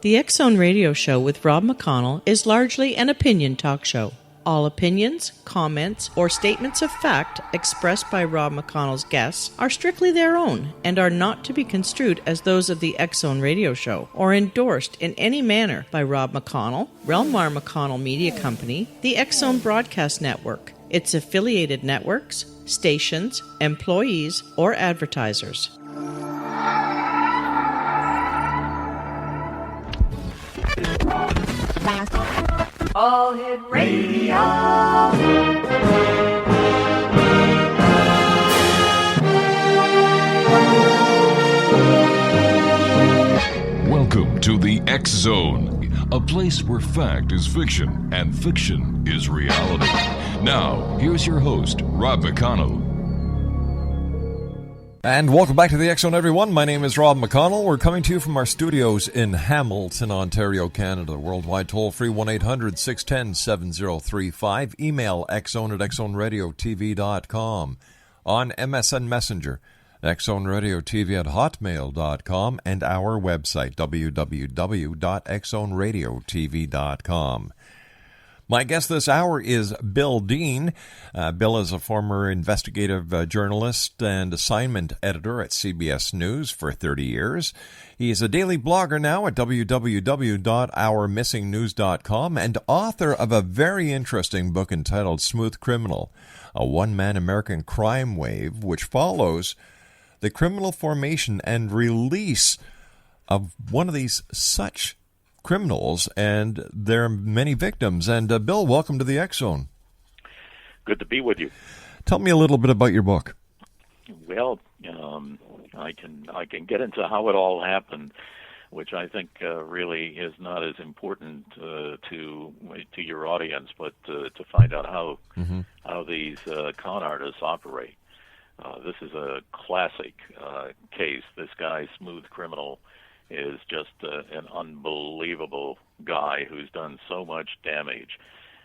The X-Zone Radio Show with Rob McConnell is largely an opinion talk show. All opinions, comments, or statements of fact expressed by Rob McConnell's guests are strictly their own and are not to be construed as those of the X-Zone Radio Show or endorsed in any manner by Rob McConnell, Relmar McConnell Media Company, the X-Zone Broadcast Network, its affiliated networks, stations, employees, or advertisers. All Hit Radio. Welcome to the X Zone, a place where fact is fiction and fiction is reality. Now, here's your host, Rob McConnell. And welcome back to the X Zone, everyone. My name is Rob McConnell. We're coming to you from our studios in Hamilton, Ontario, Canada. Worldwide toll-free 1-800-610-7035. Email xzone@xzoneradiotv.com. On MSN Messenger, xzoneradiotv@hotmail.com, and our website, www.xzoneradiotv.com. My guest this hour is Bill DEANE. Bill is a former investigative journalist and assignment editor at CBS News for 30 years. He is a daily blogger now at www.OurMissingNews.com and author of a very interesting book entitled Smooth Criminal, a one-man American crime wave, which follows the criminal formation and release of one of these such criminals, and there are many victims. And Bill, welcome to the X Zone. Good to be with you. Tell me a little bit about your book. Well, I can get into how it all happened, which I think really is not as important to your audience, but to find out how these con artists operate. This is a classic case. This guy, Smooth Criminal, is just an unbelievable guy who's done so much damage.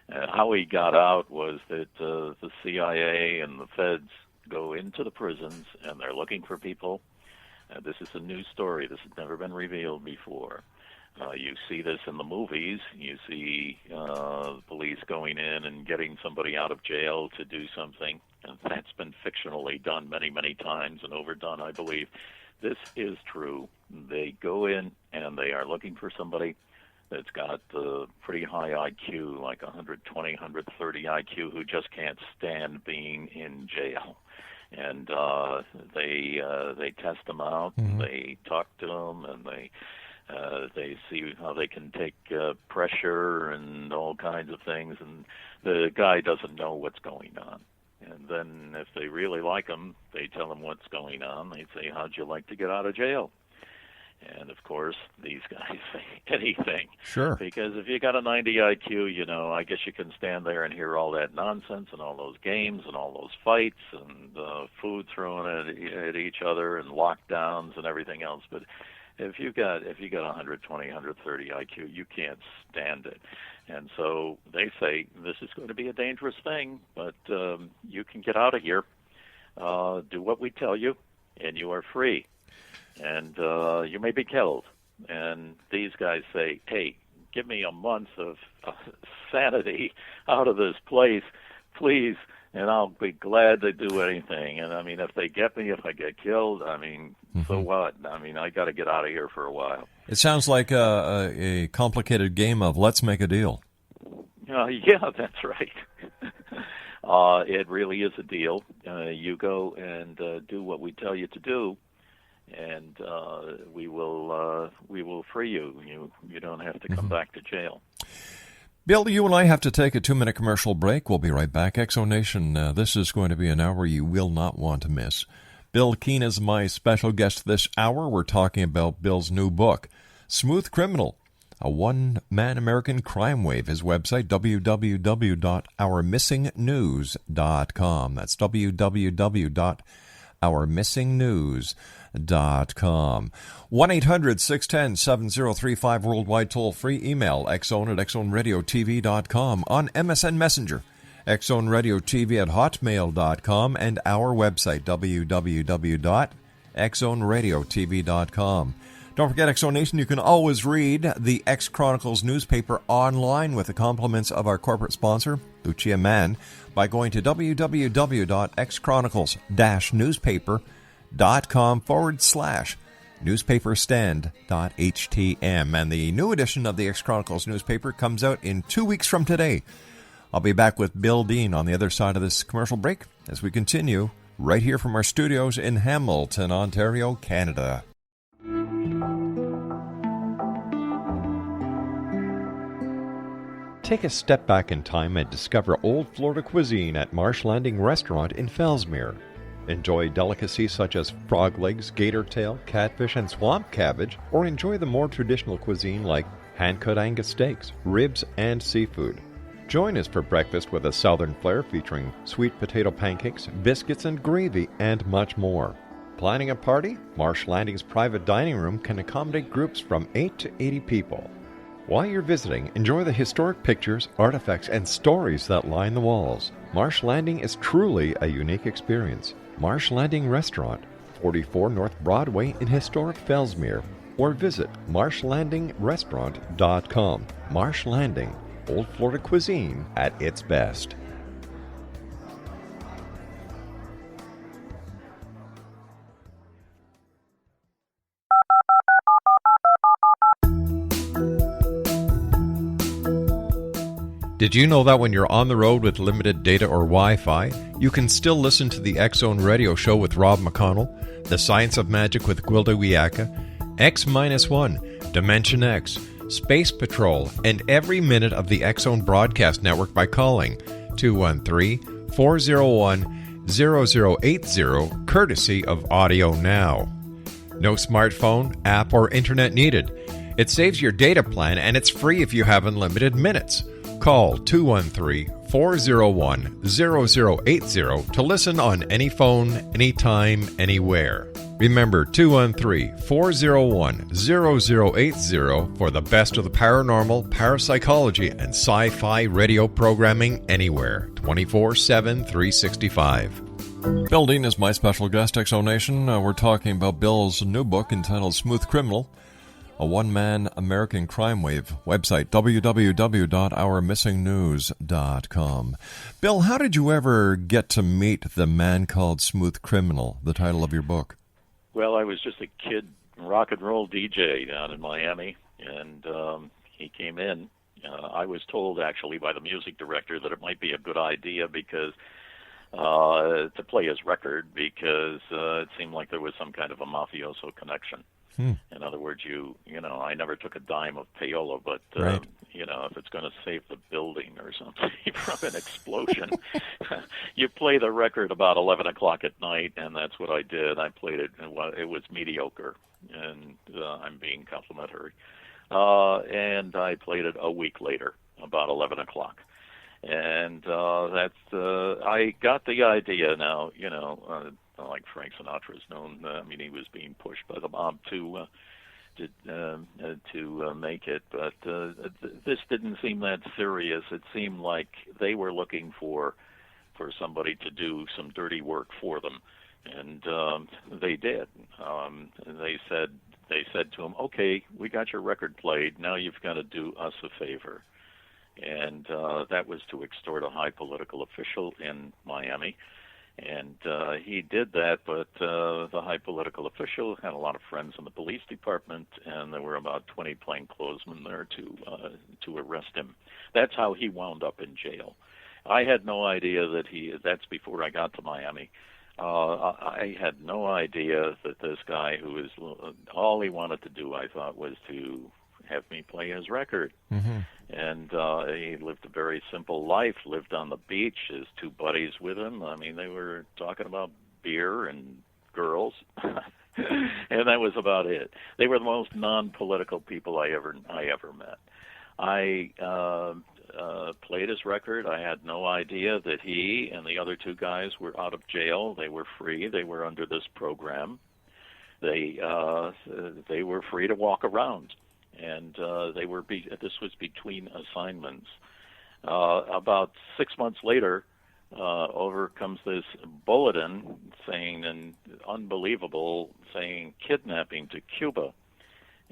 How he got out was that the CIA and the feds go into the prisons and they're looking for people. This is a new story. This has never been revealed before. You see this in the movies. You see the police going in and getting somebody out of jail to do something. And that's been fictionally done many, many times and overdone, I believe. This is true. They go in and they are looking for somebody that's got pretty high IQ, like 120, 130 IQ, who just can't stand being in jail. And they test them out, and they talk to them, and they see how they can take pressure and all kinds of things. And the guy doesn't know what's going on. And then if they really like him, they tell him what's going on. They say, how'd you like to get out of jail? And, of course, these guys say anything. Sure. Because if you got a 90 IQ, I guess you can stand there and hear all that nonsense and all those games and all those fights and food thrown at each other and lockdowns and everything else. But if you got 120, 130 IQ, you can't stand it. And so they say, this is going to be a dangerous thing, but you can get out of here, do what we tell you, and you are free. And you may be killed. And these guys say, hey, give me a month of sanity out of this place, please, and I'll be glad to do anything. And, I mean, if they get me, if I get killed, I mean, so what? I mean, I got to get out of here for a while. It sounds like a complicated game of let's make a deal. Yeah, that's right. It really is a deal. You go and do what we tell you to do, and we will free you. You don't have to come back to jail. Bill, you and I have to take a 2-minute commercial break. We'll be right back. Exo Nation, this is going to be an hour you will not want to miss. Bill Keane is my special guest this hour. We're talking about Bill's new book, Smooth Criminal, a one-man American crime wave. His website, www.OurMissingNews.com. That's www.OurMissingNews.com. 1-800-610-7035, worldwide toll-free. Email xzone@xzoneradiotv.com. On MSN Messenger, xzoneradiotv@hotmail.com, and our website, www.xzoneradiotv.com. Don't forget, Exonation, you can always read the X Chronicles newspaper online with the compliments of our corporate sponsor, Lucia Mann, by going to www.xchronicles-newspaper.com/newspaperstand.htm. And the new edition of the X Chronicles newspaper comes out in 2 weeks from today. I'll be back with Bill DEANE on the other side of this commercial break as we continue right here from our studios in Hamilton, Ontario, Canada. Take a step back in time and discover old Florida cuisine at Marsh Landing Restaurant in Fellsmere. Enjoy delicacies such as frog legs, gator tail, catfish, and swamp cabbage, or enjoy the more traditional cuisine like hand-cut Angus steaks, ribs, and seafood. Join us for breakfast with a southern flair featuring sweet potato pancakes, biscuits, and gravy, and much more. Planning a party? Marsh Landing's private dining room can accommodate groups from 8 to 80 people. While you're visiting, enjoy the historic pictures, artifacts, and stories that line the walls. Marsh Landing is truly a unique experience. Marsh Landing Restaurant, 44 North Broadway in historic Fellsmere, or visit marshlandingrestaurant.com. Marsh Landing, old Florida cuisine at its best. Did you know that when you're on the road with limited data or Wi-Fi, you can still listen to the X-Zone radio show with Rob McConnell, The Science of Magic with Gwilda Wiyaka, X-1, Dimension X, Space Patrol, and every minute of the X-Zone broadcast network by calling 213-401-0080, courtesy of Audio Now. No smartphone, app, or internet needed. It saves your data plan, and it's free if you have unlimited minutes. Call 213-401-0080 to listen on any phone, anytime, anywhere. Remember, 213-401-0080 for the best of the paranormal, parapsychology, and sci-fi radio programming anywhere, 24/7, 365. Bill DEANE is my special guest, Exonation. We're talking about Bill's new book entitled Smooth Criminal, a one-man American crime wave. Website, www.ourmissingnews.com. Bill, how did you ever get to meet the man called Smooth Criminal, the title of your book? Well, I was just a kid rock and roll DJ down in Miami, and he came in. I was told, actually, by the music director that it might be a good idea because to play his record because it seemed like there was some kind of a mafioso connection. In other words, you know, I never took a dime of payola, but right. You know, if it's going to save the building or something from an explosion, you play the record about 11 o'clock at night, and that's what I did. I played it, and it was mediocre, and I'm being complimentary. And I played it a week later, about 11 o'clock. And I got the idea now, you know, like Frank Sinatra is known. I mean, he was being pushed by the mob to make it, but this didn't seem that serious. It seemed like they were looking for somebody to do some dirty work for them, and they did. They said to him, "Okay, we got your record played. Now you've got to do us a favor." And that was to extort a high political official in Miami. And he did that, but the high political official had a lot of friends in the police department, and there were about 20 plainclothesmen there to arrest him. That's how he wound up in jail. I had no idea that's before I got to Miami. I had no idea that this guy all he wanted to do, I thought, was to have me play his record. Mm-hmm. And he lived a very simple life, lived on the beach, his two buddies with him. I mean, they were talking about beer and girls, and that was about it. They were the most non-political people I ever met. I played his record. I had no idea that he and the other two guys were out of jail. They were free. They were under this program. They were free to walk around. And this was between assignments. About 6 months later, over comes this bulletin saying, and unbelievable, saying kidnapping to Cuba.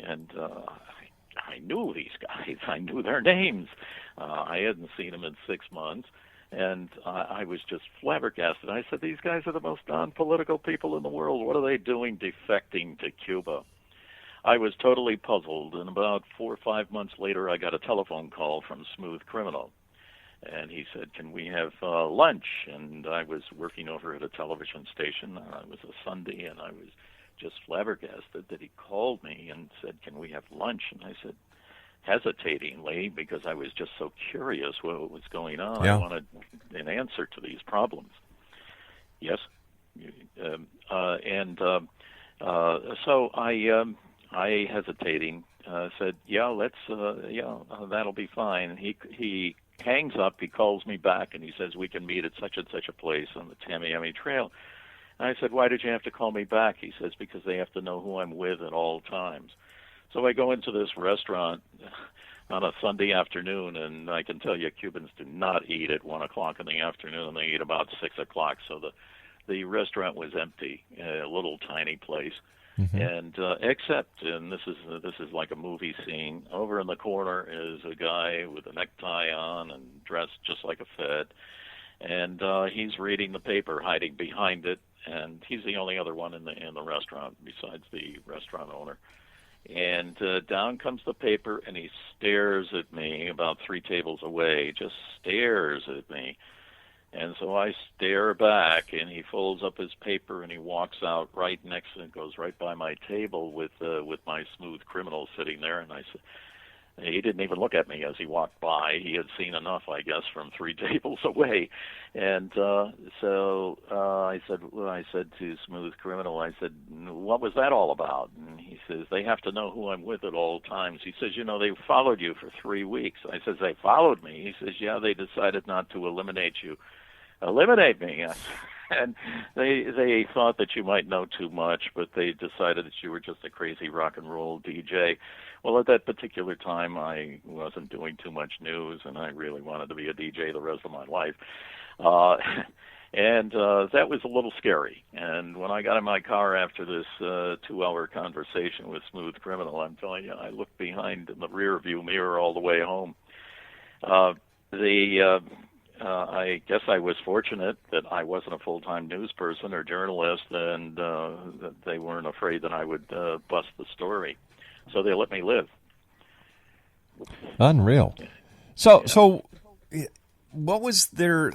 And I knew these guys. I knew their names. I hadn't seen them in 6 months. And I was just flabbergasted. I said, these guys are the most non-political people in the world. What are they doing defecting to Cuba? I was totally puzzled, and about 4 or 5 months later, I got a telephone call from Smooth Criminal. And he said, can we have lunch? And I was working over at a television station. It was a Sunday, and I was just flabbergasted that he called me and said, can we have lunch? And I said, hesitatingly, because I was just so curious what was going on. Yeah. I wanted an answer to these problems. Yes. So I hesitating said, that'll be fine. He hangs up. He calls me back and he says, we can meet at such and such a place on the Tamiami Trail. And I said, why did you have to call me back? He says, because they have to know who I'm with at all times. So I go into this restaurant on a Sunday afternoon, and I can tell you Cubans do not eat at 1 o'clock in the afternoon. They eat about 6 o'clock. So the restaurant was empty, a little tiny place. Mm-hmm. And and this is like a movie scene. Over in the corner is a guy with a necktie on and dressed just like a Fed. And he's reading the paper, hiding behind it. And he's the only other one in the restaurant besides the restaurant owner. And down comes the paper, and he stares at me about 3 tables away, just stares at me. And so I stare back, and he folds up his paper, and he walks out right next and goes right by my table with my Smooth Criminal sitting there. And I said, he didn't even look at me as he walked by. He had seen enough, I guess, from 3 tables away. And so I said to Smooth Criminal, I said, what was that all about? And he says, they have to know who I'm with at all times. He says, they followed you for 3 weeks. I says, they followed me? He says, yeah, they decided not to eliminate you. Eliminate me? And they thought that you might know too much, but they decided that you were just a crazy rock and roll DJ. Well, at that particular time, I wasn't doing too much news, and I really wanted to be a DJ the rest of my life. And that was a little scary. And when I got in my car after this 2-hour conversation with Smooth Criminal, I'm telling you, I looked behind in the rear view mirror all the way home. I guess I was fortunate that I wasn't a full-time news person or journalist, and that they weren't afraid that I would bust the story. So they let me live. Unreal. So what was their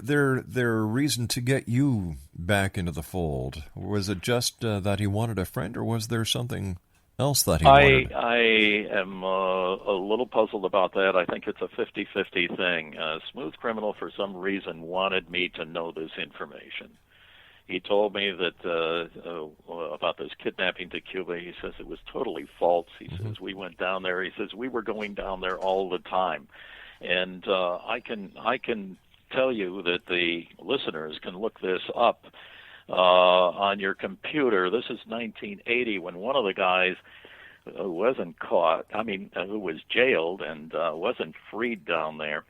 reason to get you back into the fold? Was it just that he wanted a friend, or was there something else that he wanted? I am a little puzzled about that. I think it's a 50-50 thing. Smooth Criminal, for some reason, wanted me to know this information. He told me that about this kidnapping to Cuba. He says it was totally false. He says we went down there. He says we were going down there all the time. And I can tell you that the listeners can look this up on your computer. This is 1980 when one of the guys who wasn't caught, who was jailed and wasn't freed down there.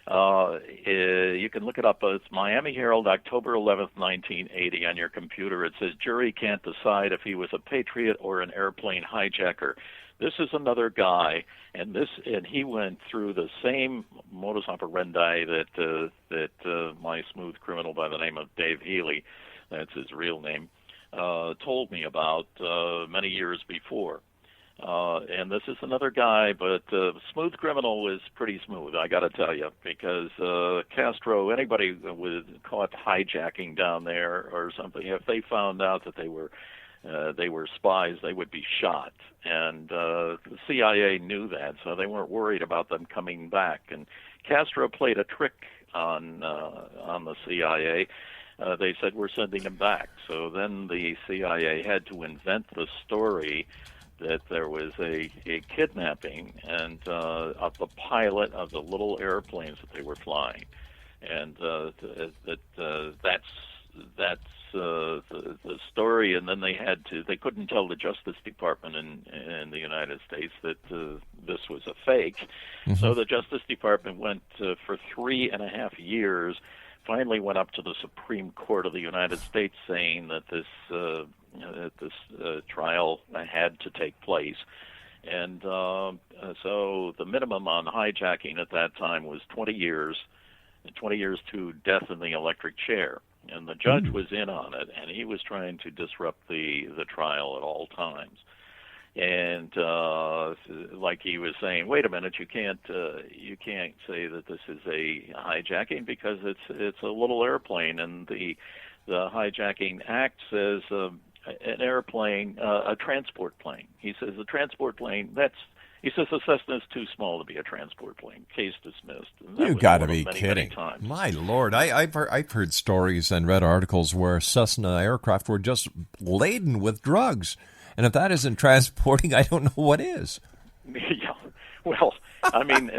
You can look it up. It's Miami Herald, October 11th, 1980 on your computer. It says, jury can't decide if he was a patriot or an airplane hijacker. This is another guy, and he went through the same modus operandi that my Smooth Criminal by the name of Dave Healy, that's his real name, told me about many years before. And this is another guy, but Smooth Criminal was pretty smooth, I got to tell you, because Castro, anybody was caught hijacking down there or something, if they found out that they were spies, they would be shot. And the CIA knew that, so they weren't worried about them coming back. And Castro played a trick on the CIA. They said, we're sending him back. So then the CIA had to invent the story that there was a kidnapping and of the pilot of the little airplanes that they were flying. And that's the story. And then they couldn't tell the Justice Department in the United States that this was a fake. Mm-hmm. So the Justice Department went for 3.5 years, finally went up to the Supreme Court of the United States saying that this trial had to take place. And so the minimum on hijacking at that time was 20 years, and 20 years to death in the electric chair. And the judge was in on it, and he was trying to disrupt the trial at all times. And like he was saying, wait a minute, you can't say that this is a hijacking because it's a little airplane, and the Hijacking Act says an airplane, a transport plane. He says a transport plane, he says the Cessna is too small to be a transport plane. Case dismissed. You got to be kidding. Many My Lord, I've heard stories and read articles where Cessna aircraft were just laden with drugs. And if that isn't transporting, I don't know what is. Yeah. Well, I mean,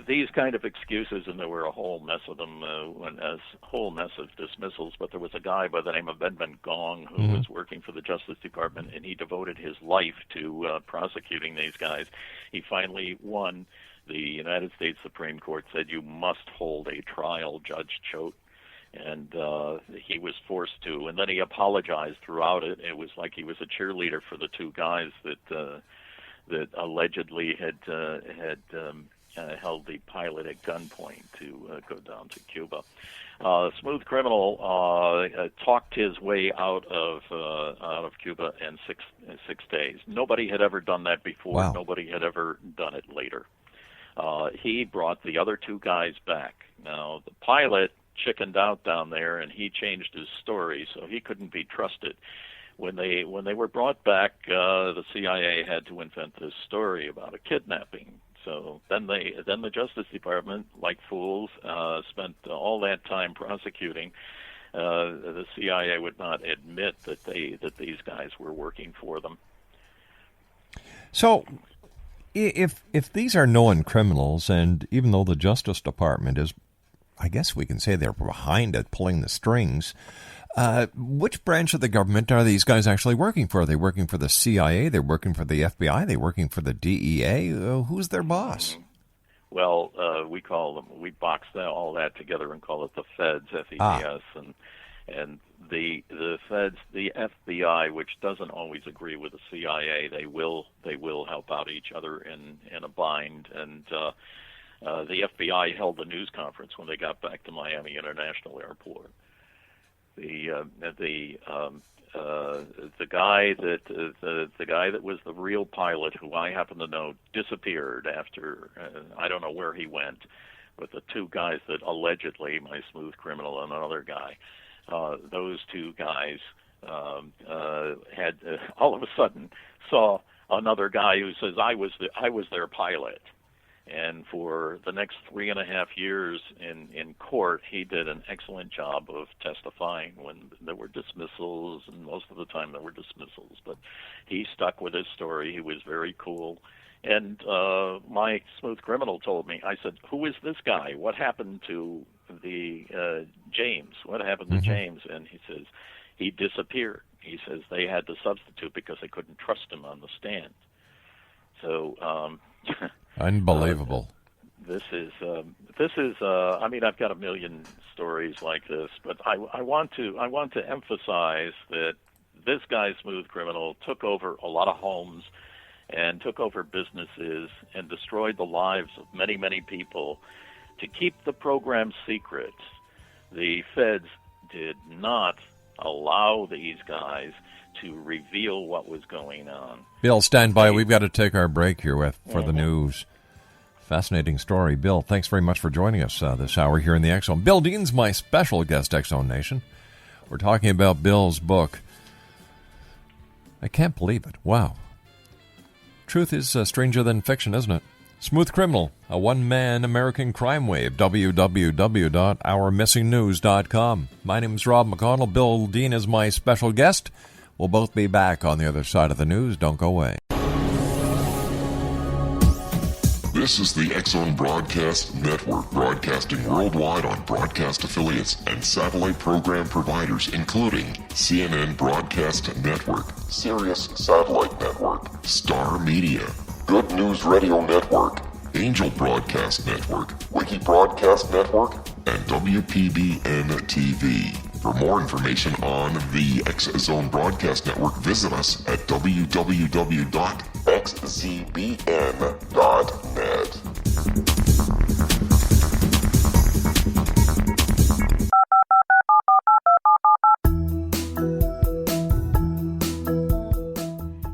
these kind of excuses, and there were a whole mess of them, a whole mess of dismissals, but there was a guy by the name of Edmund Gong who was working for the Justice Department, and he devoted his life to prosecuting these guys. He finally won. The United States Supreme Court said you must hold a trial, Judge Choate, and he was forced to. And then he apologized throughout it. It was like he was a cheerleader for the two guys that allegedly had held the pilot at gunpoint to go down to Cuba. Smooth Criminal talked his way out of Cuba in six days. Nobody had ever done that before. Wow. Nobody had ever done it later. He brought the other two guys back. Now, the pilot chickened out down there, and he changed his story, so he couldn't be trusted. When they were brought back, the CIA had to invent this story about a kidnapping. So then the Justice Department, like fools, spent all that time prosecuting. The CIA would not admit that these guys were working for them. So, if these are known criminals, and even though the Justice Department is, I guess we can say they're behind at pulling the strings, which branch of the government are these guys actually working for? Are they working for the CIA? They're working for the FBI? Are they working for the DEA? Who's their boss? Well, we box all that together and call it the Feds, FEDS, and the Feds, the FBI, which doesn't always agree with the CIA, they will help out each other in a bind. And the FBI held a news conference when they got back to Miami International Airport. The guy that was the real pilot, who I happen to know, disappeared after I don't know where he went. But the two guys that allegedly, my Smooth Criminal and another guy, those two guys had all of a sudden saw another guy who says I was their pilot. And for the next 3.5 years in court, he did an excellent job of testifying when there were dismissals, and most of the time there were dismissals. But he stuck with his story. He was very cool. And my Smooth Criminal told me, I said, who is this guy? What happened to the James? What happened to James? And he says, he disappeared. He says they had to substitute because they couldn't trust him on the stand. So... Unbelievable. This is. I mean, I've got a million stories like this, but I want to emphasize that this guy, Smooth Criminal, took over a lot of homes and took over businesses and destroyed the lives of many, many people to keep the program secret. The Feds did not allow these guys to reveal what was going on. Bill, stand by. We've got to take our break here for the news. Fascinating story. Bill, thanks very much for joining us this hour here in the X Zone. Bill Deane's my special guest, X Zone Nation. We're talking about Bill's book. I can't believe it. Wow. Truth is stranger than fiction, isn't it? Smooth Criminal, a one-man American crime wave. www.ourmissingnews.com. My name's Rob McConnell. Bill Deane is my special guest. We'll both be back on the other side of the news. Don't go away. This is the X Zone Broadcast Network, broadcasting worldwide on broadcast affiliates and satellite program providers, including CNN Broadcast Network, Sirius Satellite Network, Star Media, Good News Radio Network, Angel Broadcast Network, Wiki Broadcast Network, and WPBN TV. For more information on the X Zone Broadcast Network, visit us at www.xzbn.net.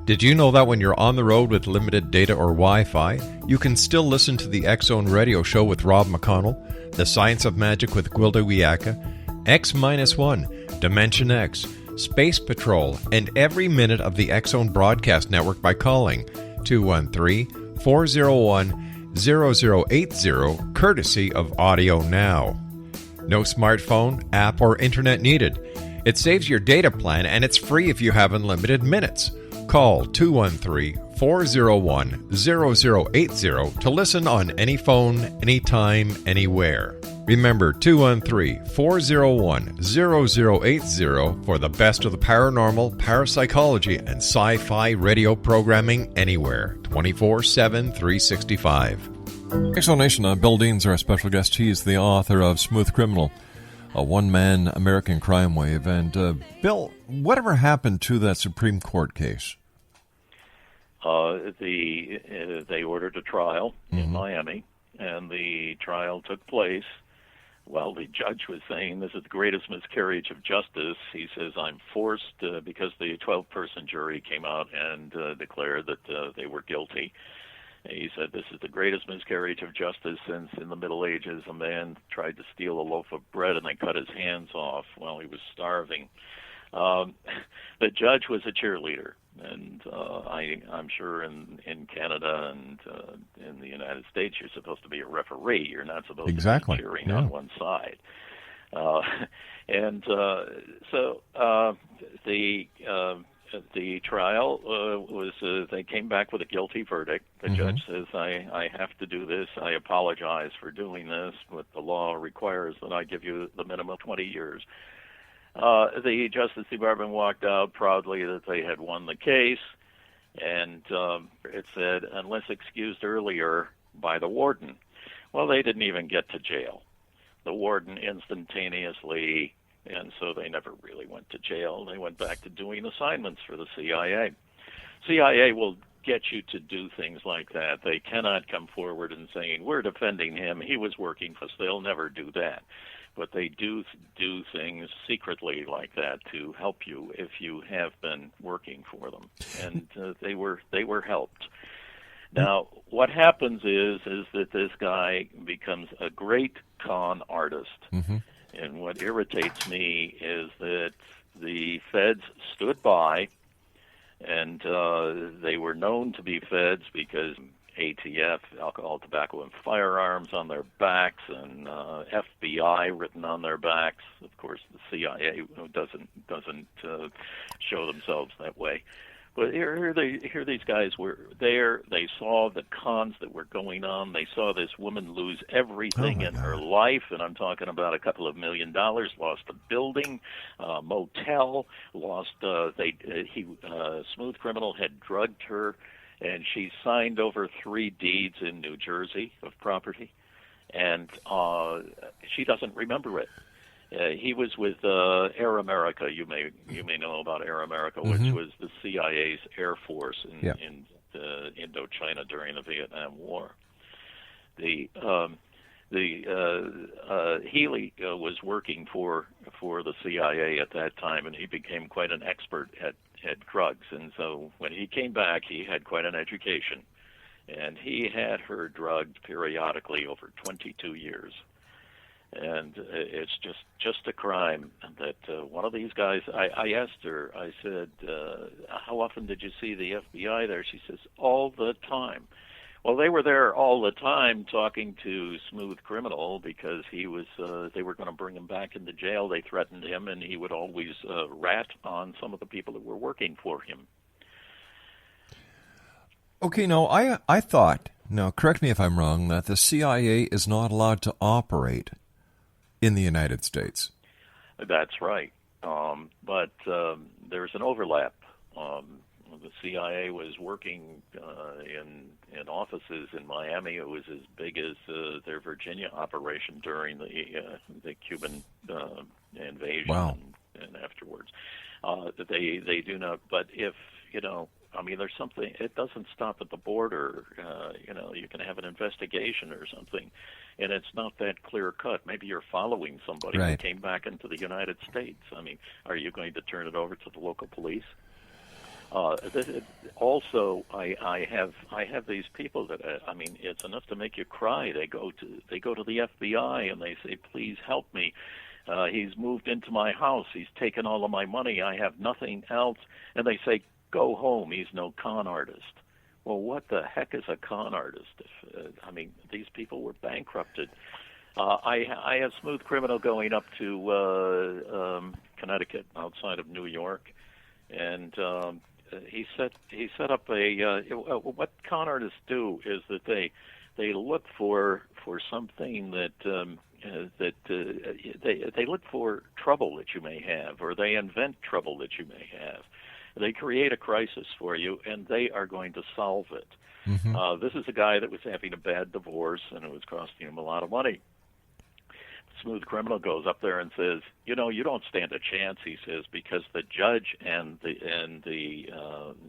Did you know that when you're on the road with limited data or Wi-Fi, you can still listen to the X Zone Radio Show with Rob McConnell, The Science of Magic with Gwilda Wiyaka, X-1, Dimension X, Space Patrol, and every minute of the X Zone Broadcast Network by calling 213-401-0080, courtesy of Audio Now. No smartphone, app, or internet needed. It saves your data plan, and it's free if you have unlimited minutes. Call 213-401-0080 to listen on any phone, anytime, anywhere. Remember 213-401-0080 for the best of the paranormal, parapsychology, and sci-fi radio programming anywhere, 24/7, 365. Explanation. Bill Dean's our special guest. He is the author of Smooth Criminal, a one-man American crime wave. And Bill, whatever happened to that Supreme Court case? They ordered a trial in Miami, and the trial took place. Well, the judge was saying this is the greatest miscarriage of justice. He says, I'm forced, because the 12-person jury came out and declared that they were guilty. He said, this is the greatest miscarriage of justice since in the Middle Ages a man tried to steal a loaf of bread and they cut his hands off while he was starving. The judge was a cheerleader, and I'm sure in Canada and in the United States you're supposed to be a referee. You're not supposed to be cheering on one side. The trial was, they came back with a guilty verdict. The judge says, I have to do this. I apologize for doing this, but the law requires that I give you the minimum 20 years. The Justice Department walked out proudly that they had won the case, and it said, unless excused earlier by the warden. Well, they didn't even get to jail. The warden instantaneously, and so they never really went to jail. They went back to doing assignments for the CIA. CIA will get you to do things like that. They cannot come forward and saying, we're defending him, he was working for us. They'll never do that. But they do things secretly like that to help you if you have been working for them. And they were helped. Now, what happens is that this guy becomes a great con artist. And what irritates me is that the feds stood by, and they were known to be feds because ATF, alcohol, tobacco, and firearms on their backs, and FBI written on their backs. Of course, the CIA doesn't show themselves that way. But here these guys were there. They saw the cons that were going on. They saw this woman lose everything in her life, and I'm talking about a couple of $1 million. Lost a building, motel. Lost. Smooth Criminal had drugged her, and she signed over 3 deeds in New Jersey of property, and she doesn't remember it. He was with Air America. You may know about Air America, which was the CIA's air force in Indochina during the Vietnam War. Healy was working for the CIA at that time, and he became quite an expert at drugs. And so when he came back, he had quite an education, and he had her drugged periodically over 22 years. And it's just a crime that one of these guys, I asked her, I said, how often did you see the FBI there? She says, all the time. Well, they were there all the time talking to Smooth Criminal because he was, they were going to bring him back into jail. They threatened him, and he would always rat on some of the people that were working for him. Okay, now, I thought, now correct me if I'm wrong, that the CIA is not allowed to operate in the United States. That's right. But there's an overlap. the CIA was working in offices in Miami. It was as big as their Virginia operation during the Cuban invasion. Wow. and afterwards. They do not. But if there's something. It doesn't stop at the border. You can have an investigation or something, and it's not that clear cut. Maybe you're following somebody who came back into the United States. I mean, are you going to turn it over to the local police? Also, I have these people that it's enough to make you cry. They go to the FBI and they say, "Please help me. He's moved into my house. He's taken all of my money. I have nothing else." And they say, "Go home. He's no con artist." Well, what the heck is a con artist? These people were bankrupted. I have Smooth Criminal going up to Connecticut, outside of New York, and he set up what con artists do is that they look for something that they look for trouble that you may have, or they invent trouble that you may have. They create a crisis for you, and they are going to solve it. Mm-hmm. This is a guy that was having a bad divorce, and it was costing him a lot of money. Smooth Criminal goes up there and says, "You don't stand a chance," he says, "because the judge and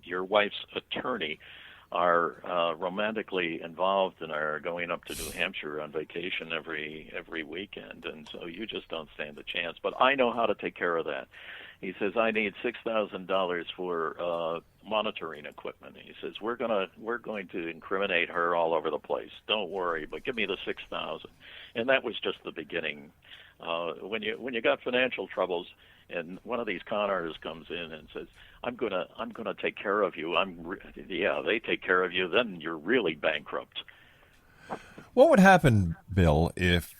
your wife's attorney are romantically involved and are going up to New Hampshire on vacation every weekend, and so you just don't stand a chance. But I know how to take care of that." He says, "I need $6,000 for monitoring equipment." He says, "We're going to incriminate her all over the place. Don't worry, but give me the $6,000." And that was just the beginning. When you got financial troubles, and one of these con artists comes in and says, I'm gonna take care of you. They take care of you. Then you're really bankrupt. What would happen, Bill, if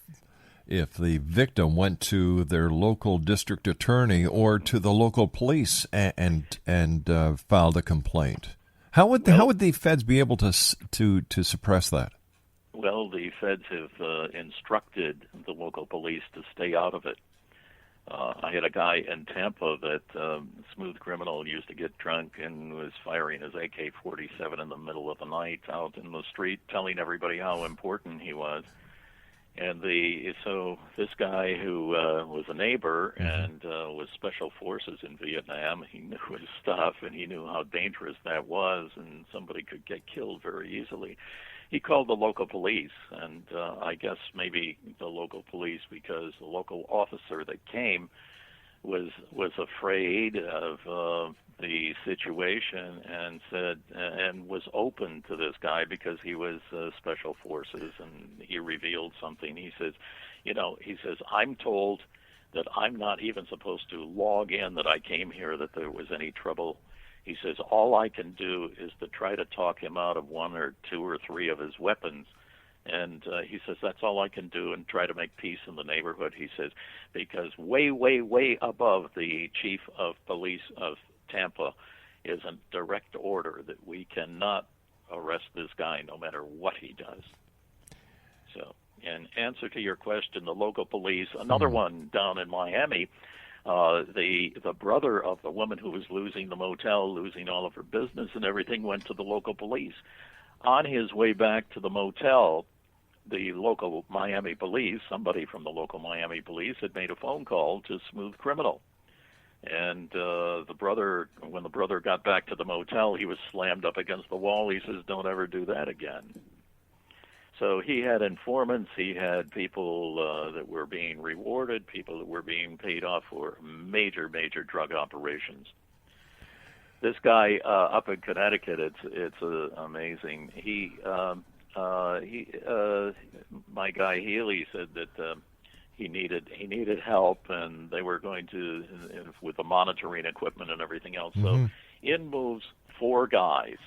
the victim went to their local district attorney or to the local police and filed a complaint? How would the feds be able to suppress that? Well, the feds have instructed the local police to stay out of it. I had a guy in Tampa that Smooth Criminal used to get drunk and was firing his AK-47 in the middle of the night out in the street, telling everybody how important he was. And so this guy who was a neighbor and was special forces in Vietnam, he knew his stuff and he knew how dangerous that was, and somebody could get killed very easily. He called the local police, and I guess maybe the local police, because the local officer that came was afraid of the situation and was open to this guy because he was special forces, and he revealed something. He says, "I'm told that I'm not even supposed to log in that I came here, that there was any trouble." He says, "All I can do is to try to talk him out of one or two or three of his weapons." And he says, "That's all I can do, and try to make peace in the neighborhood." He says, because way, way, way above the chief of police of Tampa is a direct order that we cannot arrest this guy no matter what he does. So, in answer to your question, the local police, another one down in Miami, the brother of the woman who was losing the motel, losing all of her business and everything, went to the local police. On his way back to the motel, the local Miami police, somebody from the local Miami police, had made a phone call to Smooth Criminal. And when the brother got back to the motel, he was slammed up against the wall. He says, "Don't ever do that again." So he had informants, he had people that were being rewarded, people that were being paid off for major, major drug operations. This guy up in Connecticut, it's amazing. My guy Healy said that he needed help, and they were going to with the monitoring equipment and everything else. Mm-hmm. So in moves 4 guys.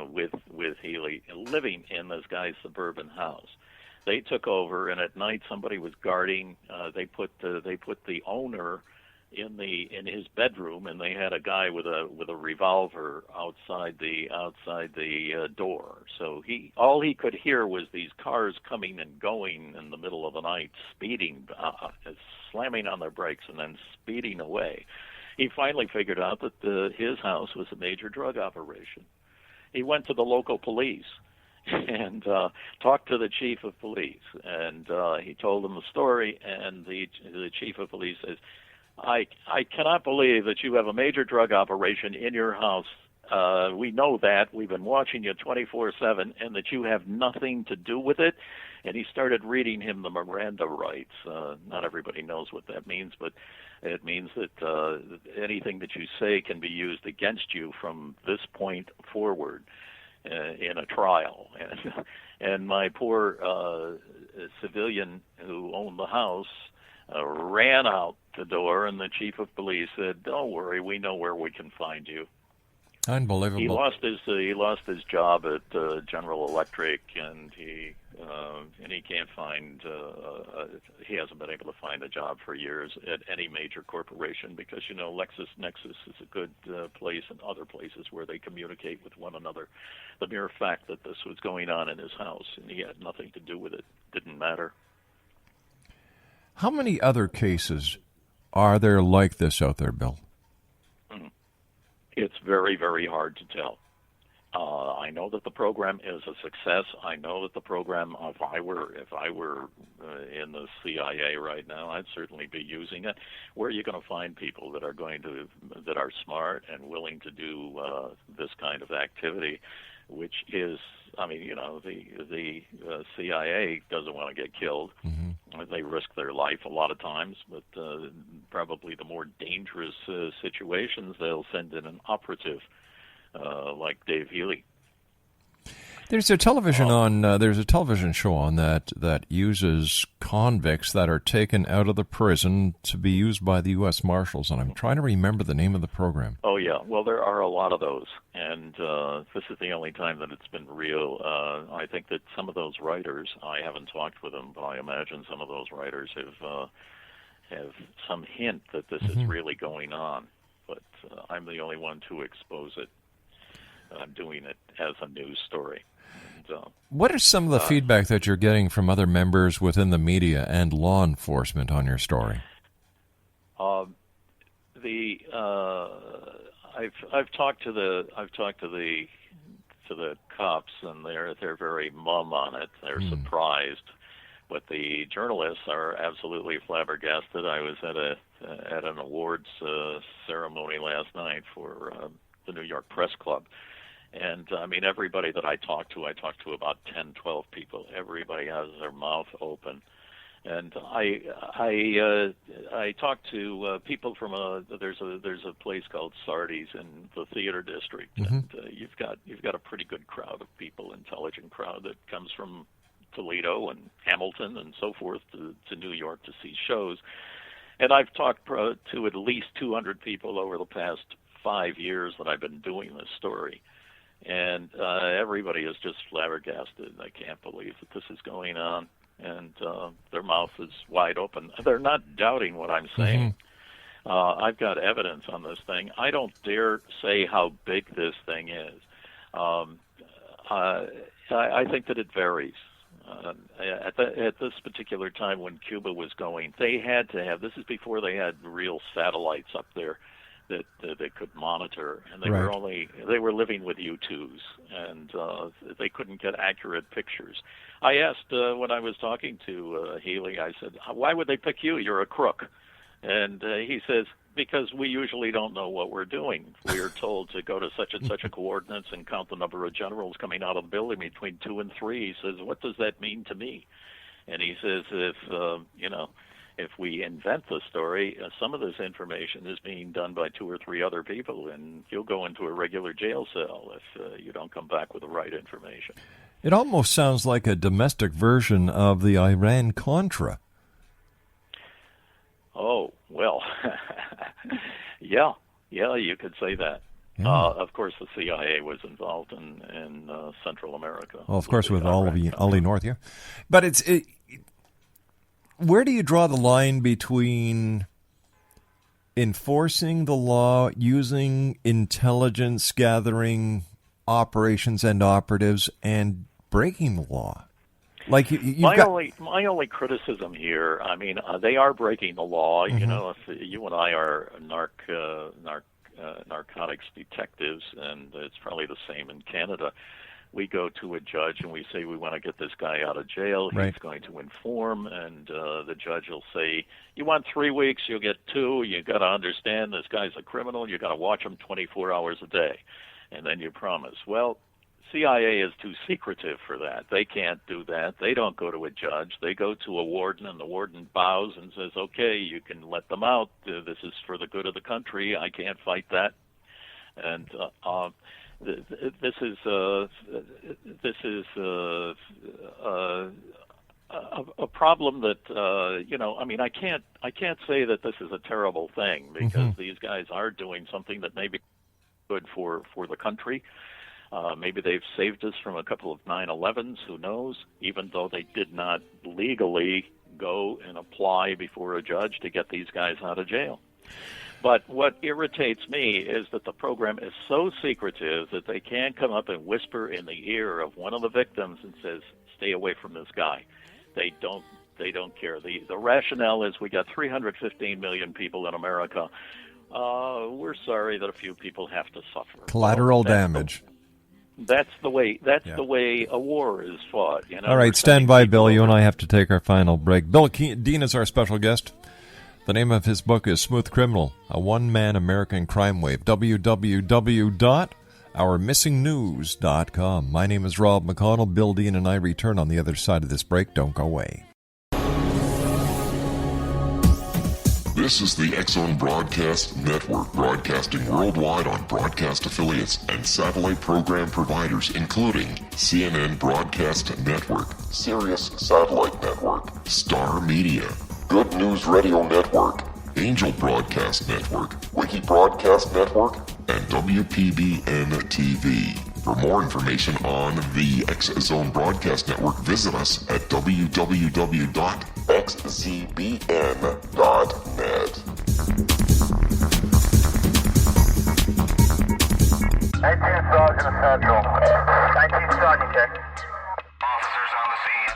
With Healy living in this guy's suburban house. They took over, and at night somebody was guarding. They put the owner in his bedroom, and they had a guy with a revolver outside the door. So all he could hear was these cars coming and going in the middle of the night, speeding, slamming on their brakes, and then speeding away. he finally figured out that his house was a major drug operation. He went to the local police and talked to the chief of police, and he told them the story, and the chief of police says, I cannot believe that you have a major drug operation in your house. We know that. We've been watching you 24/7, and that you have nothing to do with it. And he started reading him the Miranda rights. Not everybody knows what that means, but it means that anything that you say can be used against you from this point forward in a trial. And my poor civilian who owned the house ran out the door, and the chief of police said, "Don't worry, we know where we can find you." Unbelievable. He lost his job at General Electric, and he can't find he hasn't been able to find a job for years at any major corporation, because LexisNexis is a good place, and other places where they communicate with one another. The mere fact that this was going on in his house and he had nothing to do with it didn't matter. How many other cases are there like this out there, Bill? It's very, very hard to tell. I know that the program is a success. I know that the program, if I were in the CIA right now, I'd certainly be using it. Where are you going to find people that are smart and willing to do this kind of activity, which is, the CIA doesn't want to get killed. Mm-hmm. They risk their life a lot of times, but probably the more dangerous situations, they'll send in an operative like Dave Healy. There's a television there's a television show on that uses convicts that are taken out of the prison to be used by the U.S. Marshals, and I'm trying to remember the name of the program. Oh yeah, well there are a lot of those, and this is the only time that it's been real. I think that some of those writers, I haven't talked with them, but I imagine some of those writers have some hint that this is really going on. But I'm the only one to expose it. I'm doing it as a news story. What are some of the feedback that you're getting from other members within the media and law enforcement on your story? I've talked to the cops, and they're very mum on it. They're surprised, but the journalists are absolutely flabbergasted. I was at an awards ceremony last night for the New York Press Club. And, everybody that I talked to about 10, 12 people. Everybody has their mouth open. And I talked to people from there's a place called Sardi's in the theater district. Mm-hmm. And you've got a pretty good crowd of people, intelligent crowd that comes from Toledo and Hamilton and so forth to New York to see shows. And I've talked to at least 200 people over the past 5 years that I've been doing this story. And everybody is just flabbergasted. I can't believe that this is going on. And their mouth is wide open. They're not doubting what I'm saying. Mm-hmm. I've got evidence on this thing. I don't dare say how big this thing is. I think that it varies. At this particular time when Cuba was going, they had to have, this is before they had real satellites up there that they could monitor, and they were living with U-2s, and they couldn't get accurate pictures. I asked when I was talking to Healy, I said, "Why would they pick you? You're a crook." And he says, "Because we usually don't know what we're doing. We are told to go to such and such a coordinates and count the number of generals coming out of the building between 2 and 3. He says, "What does that mean to me?" And he says, if we invent the story, some of this information is being done by 2 or 3 other people, and you'll go into a regular jail cell if you don't come back with the right information. It almost sounds like a domestic version of the Iran-Contra. Oh, well, yeah, you could say that. Yeah. Of course, the CIA was involved in Central America. Well, of course, with Ali North, yeah. But where do you draw the line between enforcing the law, using intelligence-gathering operations and operatives, and breaking the law? Like you've my got... my only criticism here, I mean, they are breaking the law. Mm-hmm. You know, if you and I are narcotics detectives, and it's probably the same in Canada. We go to a judge and we say we want to get this guy out of jail. Right. He's going to inform, and the judge will say, "You want 3 weeks? You'll get 2. You got to understand this guy's a criminal. You got to watch him 24 hours a day," and then you promise. Well, CIA is too secretive for that. They can't do that. They don't go to a judge. They go to a warden, and the warden bows and says, "Okay, you can let them out. This is for the good of the country. I can't fight that." And this is a problem that you know. I mean, I can't say that this is a terrible thing, because these guys are doing something that may be good for the country. Maybe they've saved us from a couple of 9/11s, who knows, even though they did not legally go and apply before a judge to get these guys out of jail. But what irritates me is that the program is so secretive that they can't come up and whisper in the ear of one of the victims and says, "Stay away from this guy." They don't care. The rationale is, we got 315 million people in America. We're sorry that a few people have to suffer. Collateral damage. That's the way a war is fought. You know? All right, stand by, Bill. You and I have to take our final break. Bill DEANE is our special guest. The name of his book is Smooth Criminal, a one-man American crime wave. www.ourmissingnews.com. My name is Rob McConnell. Bill DEANE and I return on the other side of this break. Don't go away. This is the X-Zone Broadcast Network, broadcasting worldwide on broadcast affiliates and satellite program providers, including CNN Broadcast Network, Sirius Satellite Network, Star Media, Good News Radio Network, Angel Broadcast Network, Wiki Broadcast Network, and WPBN TV. For more information on the X-Zone Broadcast Network, visit us at www.xzbn.net. 18 Sergeant Central. 19 Sergeant check. Officers on the scene.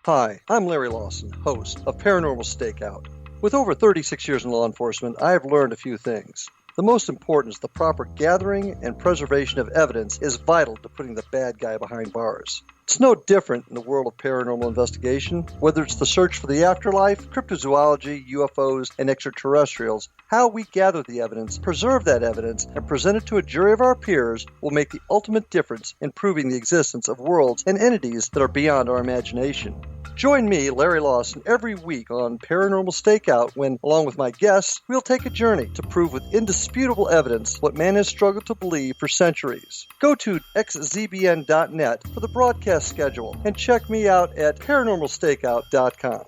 Hi, I'm Larry Lawson, host of Paranormal Stakeout. With over 36 years in law enforcement, I have learned a few things. The most important is the proper gathering and preservation of evidence is vital to putting the bad guy behind bars. It's no different in the world of paranormal investigation. Whether it's the search for the afterlife, cryptozoology, UFOs, and extraterrestrials, how we gather the evidence, preserve that evidence, and present it to a jury of our peers will make the ultimate difference in proving the existence of worlds and entities that are beyond our imagination. Join me, Larry Lawson, every week on Paranormal Stakeout when, along with my guests, we'll take a journey to prove with indisputable evidence what man has struggled to believe for centuries. Go to xzbn.net for the broadcast schedule and check me out at paranormalstakeout.com.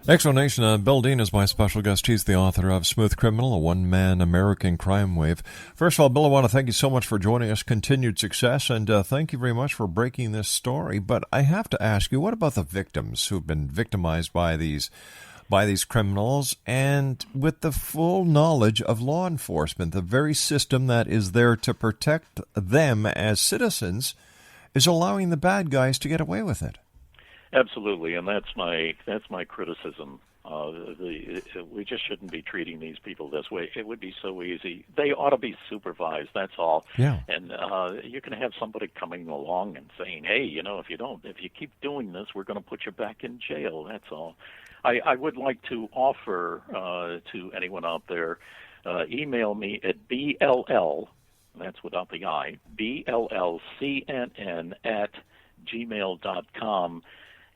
Explanation, Bill DEANE is my special guest. He's the author of Smooth Criminal, a one-man American crime wave. First of all, Bill, I want to thank you so much for joining us. Continued success, and thank you very much for breaking this story. But I have to ask you, what about the victims who've been victimized by these criminals, and with the full knowledge of law enforcement, the very system that is there to protect them as citizens is allowing the bad guys to get away with it? Absolutely, and that's my criticism. We just shouldn't be treating these people this way. It would be so easy. They ought to be supervised. That's all. Yeah. And you can have somebody coming along and saying, "Hey, you know, if you keep doing this, we're going to put you back in jail." That's all. I would like to offer to anyone out there, email me at BLL. That's without the I. BLLCNN@gmail.com.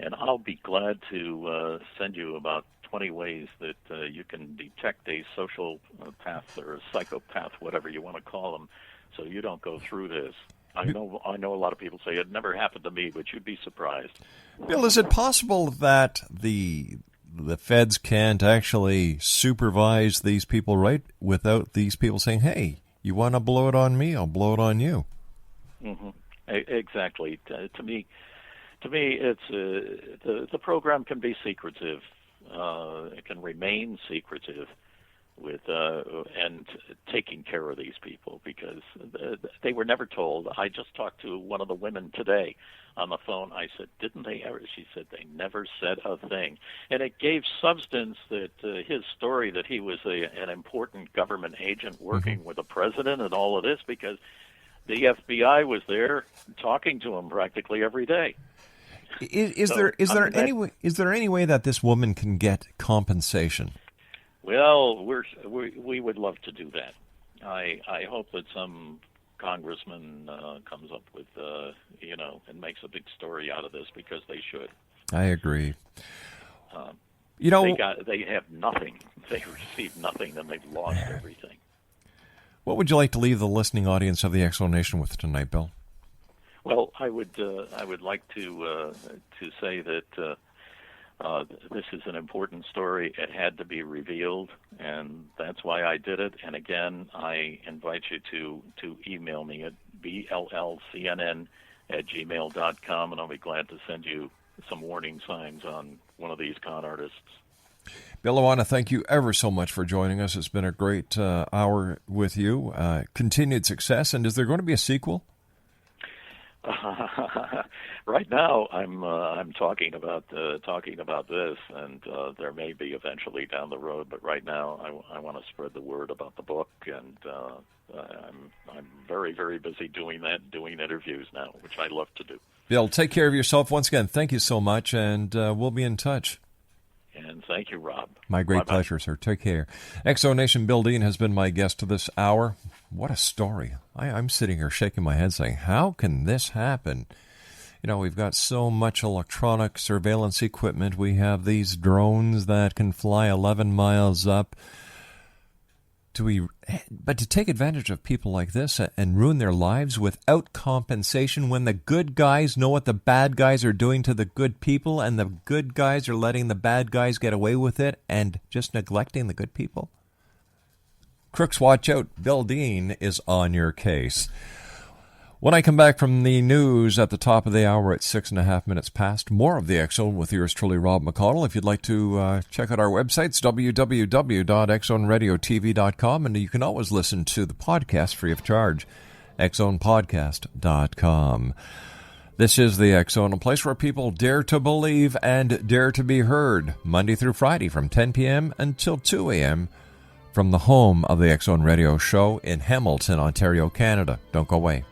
And I'll be glad to send you about 20 ways that you can detect a social path or a psychopath, whatever you want to call them, so you don't go through this. I know a lot of people say it never happened to me, but you'd be surprised. Bill, is it possible that the feds can't actually supervise these people right without these people saying, "Hey, you want to blow it on me? I'll blow it on you"? Mm-hmm. Exactly. To me, it's the program can be secretive. It can remain secretive. and taking care of these people, because they were never told. I just talked to one of the women today on the phone. I said, didn't they ever? She said they never said a thing. And it gave substance that his story that he was an important government agent working with the president and all of this, because the FBI was there talking to him practically every day. Is there any way that this woman can get compensation? Well, we would love to do that. I hope that some congressman comes up with and makes a big story out of this, because they should. I agree. They have nothing. They received nothing, and they've lost everything. What would you like to leave the listening audience of the X Zone Nation with tonight, Bill? Well, I would like to say that this is an important story. It had to be revealed, and that's why I did it. And again, I invite you to email me at bllcnn@gmail.com, and I'll be glad to send you some warning signs on one of these con artists. Bill, I want to thank you ever so much for joining us. It's been a great hour with you. Continued success. And is there going to be a sequel? Right now, I'm talking about this, and there may be eventually down the road. But right now, I want to spread the word about the book, and I'm very, very busy doing interviews now, which I love to do. Bill, take care of yourself. Once again, thank you so much, and we'll be in touch. And thank you, Rob. My great pleasure, sir. Take care. X Zone Nation, Bill DEANE has been my guest this hour. What a story. I'm sitting here shaking my head saying, how can this happen? You know, we've got so much electronic surveillance equipment. We have these drones that can fly 11 miles up. But to take advantage of people like this and ruin their lives without compensation, when the good guys know what the bad guys are doing to the good people, and the good guys are letting the bad guys get away with it and just neglecting the good people? Crooks, watch out. Bill DEANE is on your case. When I come back from the news at the top of the hour at 6.5 minutes past, more of the X Zone with yours truly, Rob McConnell. If you'd like to check out our websites, www.xzoneradiotv.com, and you can always listen to the podcast free of charge, xzonepodcast.com. This is the X Zone, a place where people dare to believe and dare to be heard, Monday through Friday from 10 p.m. until 2 a.m. from the home of the X Zone Radio Show in Hamilton, Ontario, Canada. Don't go away.